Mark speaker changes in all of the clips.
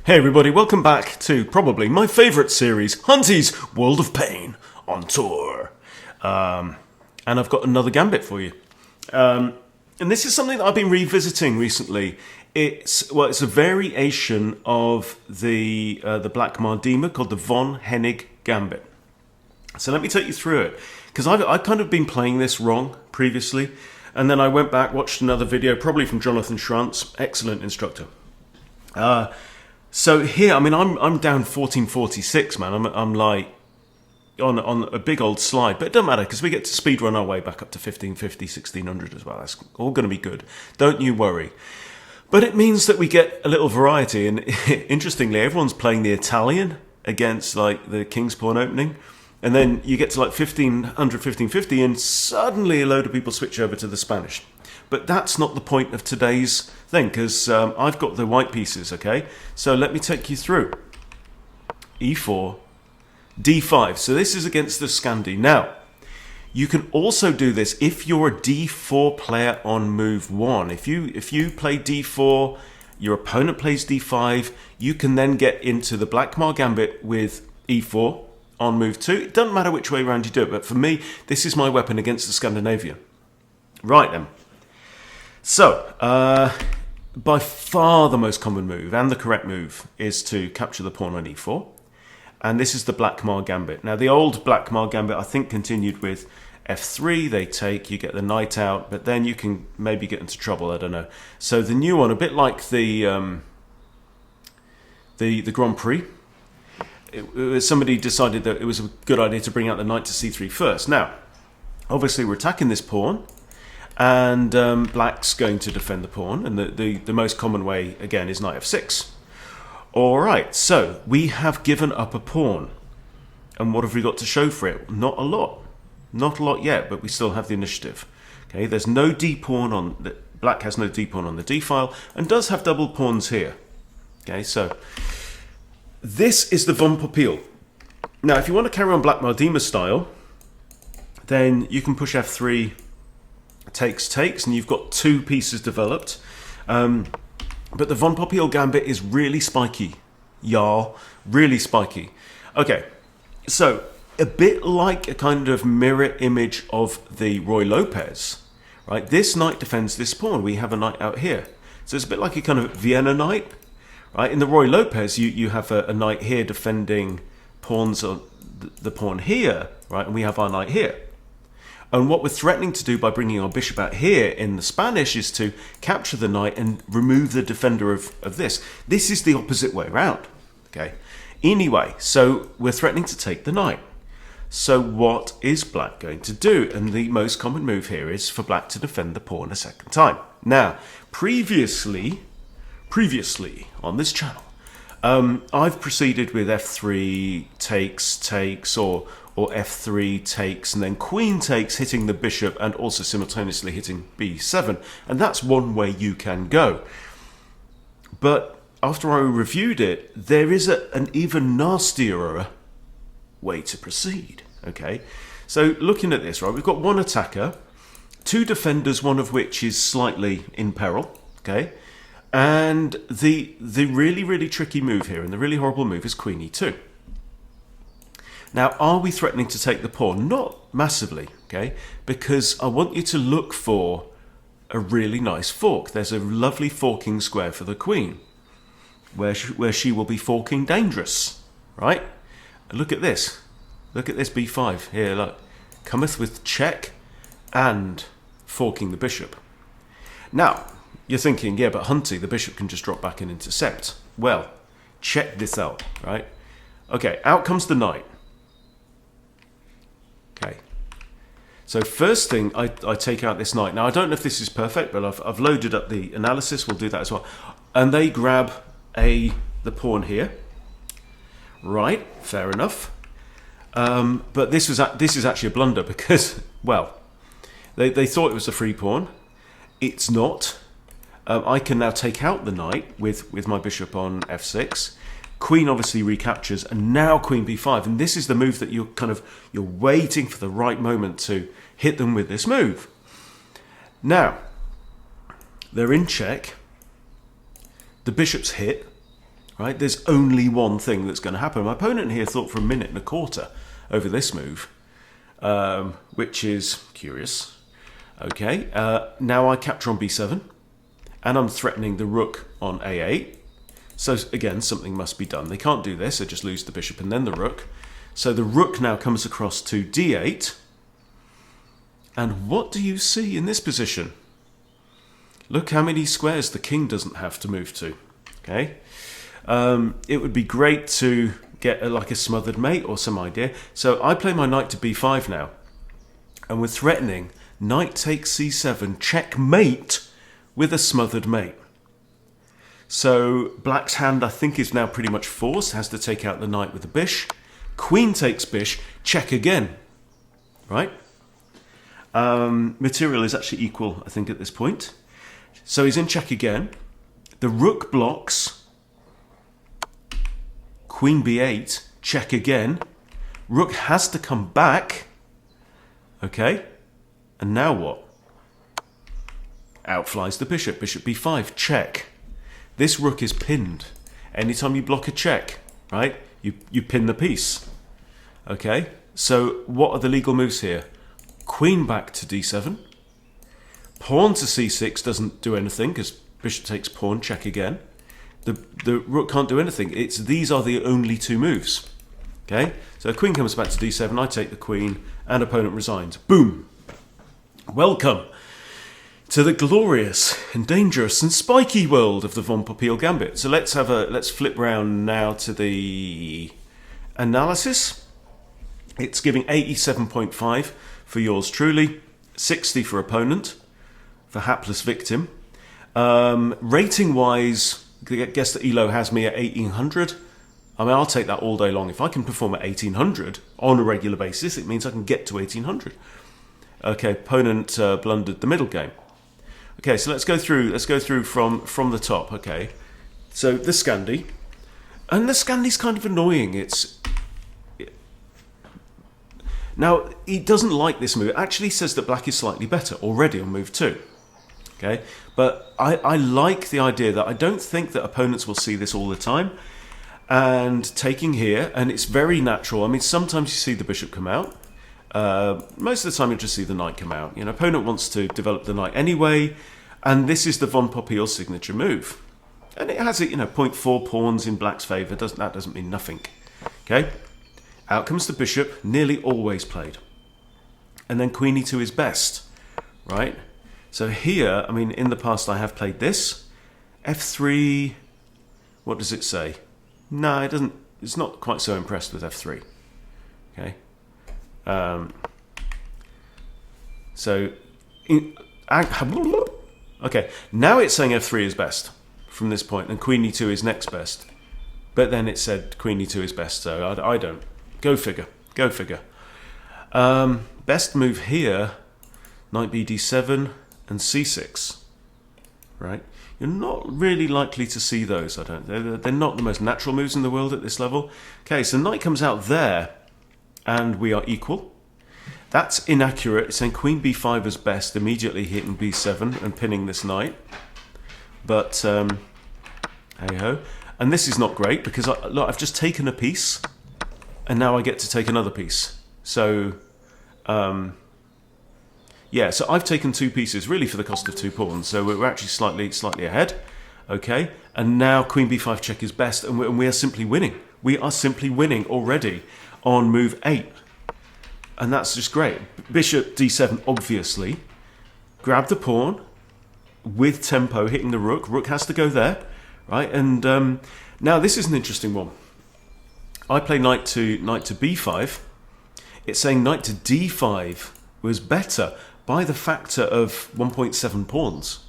Speaker 1: Hey everybody, welcome back to probably my favourite series, Hunty's World of Pain on tour. And I've got another Gambit for you. And this is something that I've been revisiting recently. It's a variation of the Blackmar-Diemer called the Von Hennig Gambit. So let me take you through it, because I've kind of been playing this wrong previously, and then I went back, watched another video, probably from Jonathan Schrantz, excellent instructor. So here, I mean, I'm down 1446, man. I'm like on a big old slide, but it doesn't matter because we get to speedrun our way back up to 1550, 1600 as well. That's all going to be good. Don't you worry. But it means that we get a little variety, and interestingly, everyone's playing the Italian against like the King's Pawn opening, and then you get to like 1500, 1550, and suddenly a load of people switch over to the Spanish. But that's not the point of today's thing, because I've got the white pieces, okay? So let me take you through. E4, D5. So this is against the Scandi. Now, you can also do this if you're a D4 player on move 1. If you play D4, your opponent plays D5, you can then get into the Blackmar Gambit with E4 on move 2. It doesn't matter which way around you do it, but for me, this is my weapon against the Scandinavian. Right then. So, by far the most common move, and the correct move, is to capture the pawn on e4. And this is the Blackmar Gambit. Now, the old Blackmar Gambit, I think, continued with f3. They take, you get the knight out, but then you can maybe get into trouble, I don't know. So the new one, a bit like the Grand Prix, somebody decided that it was a good idea to bring out the knight to c3 first. Now, obviously we're attacking this pawn, and black's going to defend the pawn, and the most common way, again, is knight f6. Alright, so we have given up a pawn. And what have we got to show for it? Not a lot. Not a lot yet, but we still have the initiative. Okay, there's no d-pawn on... Black has no d-pawn on the d-file, and does have double pawns here. Okay, so this is the Von Popiel. Now, if you want to carry on Blackmar-Diemer style, then you can push f3... takes, and you've got two pieces developed. But the Von Popiel Gambit is really spiky, y'all. Really spiky. Okay, so a bit like a kind of mirror image of the Roy Lopez, right? This knight defends this pawn. We have a knight out here. So it's a bit like a kind of Vienna knight, right? In the Roy Lopez, you have a knight here defending pawns on the pawn here, right? And we have our knight here. And what we're threatening to do by bringing our bishop out here in the Spanish is to capture the knight and remove the defender of this. This is the opposite way around. Okay. Anyway, so we're threatening to take the knight. So what is black going to do? And the most common move here is for black to defend the pawn a second time. Now, previously on this channel, I've proceeded with f3 takes, or f3 takes, and then queen takes, hitting the bishop and also simultaneously hitting b7. And that's one way you can go. But after I reviewed it, there is an even nastier way to proceed. Okay, so looking at this, right, we've got one attacker, two defenders, one of which is slightly in peril. Okay, and the really, really tricky move here, and the really horrible move, is queen e2. Now, are we threatening to take the pawn? Not massively, okay? Because I want you to look for a really nice fork. There's a lovely forking square for the queen, where she will be forking dangerous, right? And look at this. Look at this b5 here, look. Cometh with check and forking the bishop. Now, you're thinking, yeah, but Hunty, the bishop can just drop back and intercept. Well, check this out, right? Okay, out comes the knight. Okay, so first thing, I take out this knight. Now, I don't know if this is perfect, but I've loaded up the analysis. We'll do that as well. And they grab the pawn here. Right, fair enough. But this is actually a blunder because, well, they thought it was a free pawn. It's not. I can now take out the knight with my bishop on f6. Queen obviously recaptures, and now queen b5, and this is the move that you're waiting for the right moment to hit them with this move. Now, they're in check. The bishop's hit, right? There's only one thing that's going to happen. My opponent here thought for a minute and a quarter over this move, which is curious. Okay, now I capture on b7, and I'm threatening the rook on a8. So again, something must be done. They can't do this, they just lose the bishop and then the rook. So the rook now comes across to d8. And what do you see in this position? Look how many squares the king doesn't have to move to. Okay, it would be great to get like a smothered mate or some idea. So I play my knight to b5 now, and we're threatening knight takes c7, checkmate with a smothered mate. So black's hand, I think, is now pretty much forced, has to take out the knight with the bish. Queen takes bish, check again, right? Material is actually equal, I think, at this point. So he's in check again. The rook blocks. Queen b8, check again. Rook has to come back. Okay, and now what? Out flies the bishop. Bishop b5, check. This rook is pinned. Anytime you block a check, right, you pin the piece. Okay, so what are the legal moves here? Queen back to d7. Pawn to c6 doesn't do anything because bishop takes pawn, check again. The rook can't do anything. These are the only two moves. Okay, so queen comes back to d7, I take the queen, and opponent resigns. Boom! Welcome to the glorious and dangerous and spiky world of the von Popiel Gambit. So let's flip round now to the analysis. It's giving 87.5 for yours truly, 60 for opponent, for hapless victim. Rating wise, guess that Elo has me at 1800. I mean, I'll take that all day long. If I can perform at 1800 on a regular basis, it means I can get to 1800. Okay, opponent blundered the middle game. Okay, so let's go through from the top. Okay, so the Scandi, and the Scandi's kind of annoying. Now he doesn't like this move. It actually says that black is slightly better already on move 2. Okay, but I like the idea that I don't think that opponents will see this all the time. And taking here, and it's very natural. I mean, sometimes you see the bishop come out. Most of the time, you'll just see the knight come out. You know, opponent wants to develop the knight anyway, and this is the von Popiel signature move. And it has, 0.4 pawns in black's favour. That doesn't mean nothing. Okay, out comes the bishop, nearly always played, and then queen e2 is best, right? So here, I mean, in the past I have played this, f3. What does it say? No, it doesn't. It's not quite so impressed with f3. Okay. Okay, now it's saying f3 is best from this point, and queen e2 is next best. But then it said queen e2 is best, so I don't. Go figure. Go figure. Best move here, knight b d7 and c6. Right? You're not really likely to see those, I don't. They're not the most natural moves in the world at this level. Okay, so knight comes out there, and we are equal. That's inaccurate. It's saying queen b5 is best, immediately hitting b7 and pinning this knight. But, hey-ho. And this is not great, because look, I've just taken a piece, and now I get to take another piece. So, yeah, so I've taken 2 pieces, really for the cost of 2 pawns. So we're actually slightly ahead. Okay, and now queen b5 check is best, and we are simply winning. We are simply winning already on move 8. And that's just great. Bishop d7, obviously. Grab the pawn with tempo, hitting the rook. Rook has to go there, right? And now this is an interesting one. I play knight to b5. It's saying knight to d5 was better by the factor of 1.7 pawns.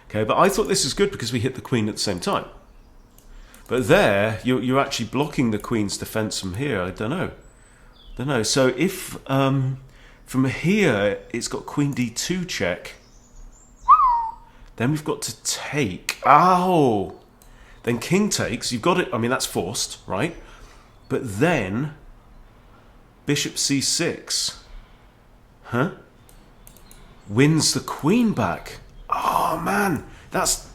Speaker 1: Okay, but I thought this is good because we hit the queen at the same time. But there, you're actually blocking the queen's defense from here. I don't know. So if from here it's got queen d2 check, then we've got to take. Oh, then king takes. You've got it. I mean, that's forced, right? But then bishop c6, huh? Wins the queen back. Oh man, that's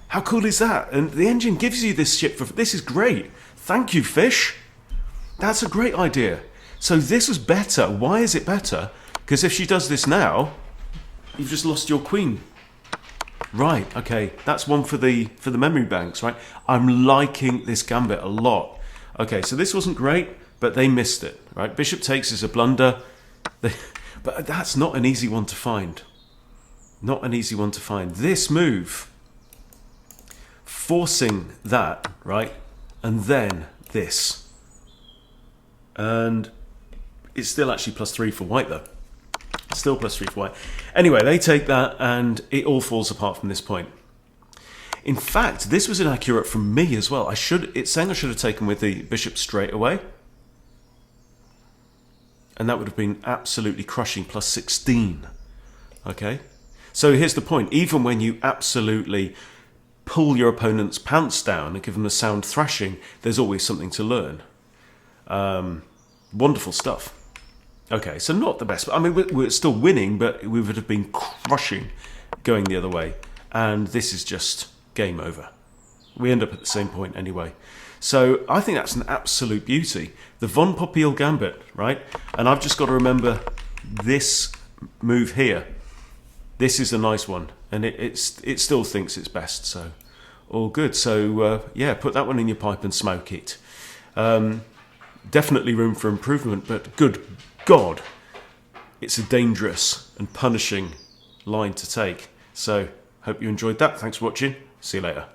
Speaker 1: How cool is that? And the engine gives you this ship for... This is great. Thank you, fish. That's a great idea. So this was better. Why is it better? Because if she does this now, you've just lost your queen. Right, okay. That's one for the memory banks, right? I'm liking this gambit a lot. Okay, so this wasn't great, but they missed it, right? Bishop takes is a blunder. But that's not an easy one to find. Not an easy one to find. This move, forcing that, right? And then this. And it's still actually +3 for white, though. Still +3 for white. Anyway, they take that, and it all falls apart from this point. In fact, this was inaccurate from me as well. It's saying I should have taken with the bishop straight away. And that would have been absolutely crushing, +16. Okay? So here's the point. Even when you absolutely pull your opponent's pants down and give them a sound thrashing, there's always something to learn. Wonderful stuff. Okay, so not the best. I mean, we're still winning, but we would have been crushing going the other way. And this is just game over. We end up at the same point anyway. So I think that's an absolute beauty. The Von Popiel Gambit, right? And I've just got to remember this move here. This is a nice one. And it still thinks it's best, so all good. So, yeah, put that one in your pipe and smoke it. Definitely room for improvement, but good God, it's a dangerous and punishing line to take. So, hope you enjoyed that. Thanks for watching. See you later.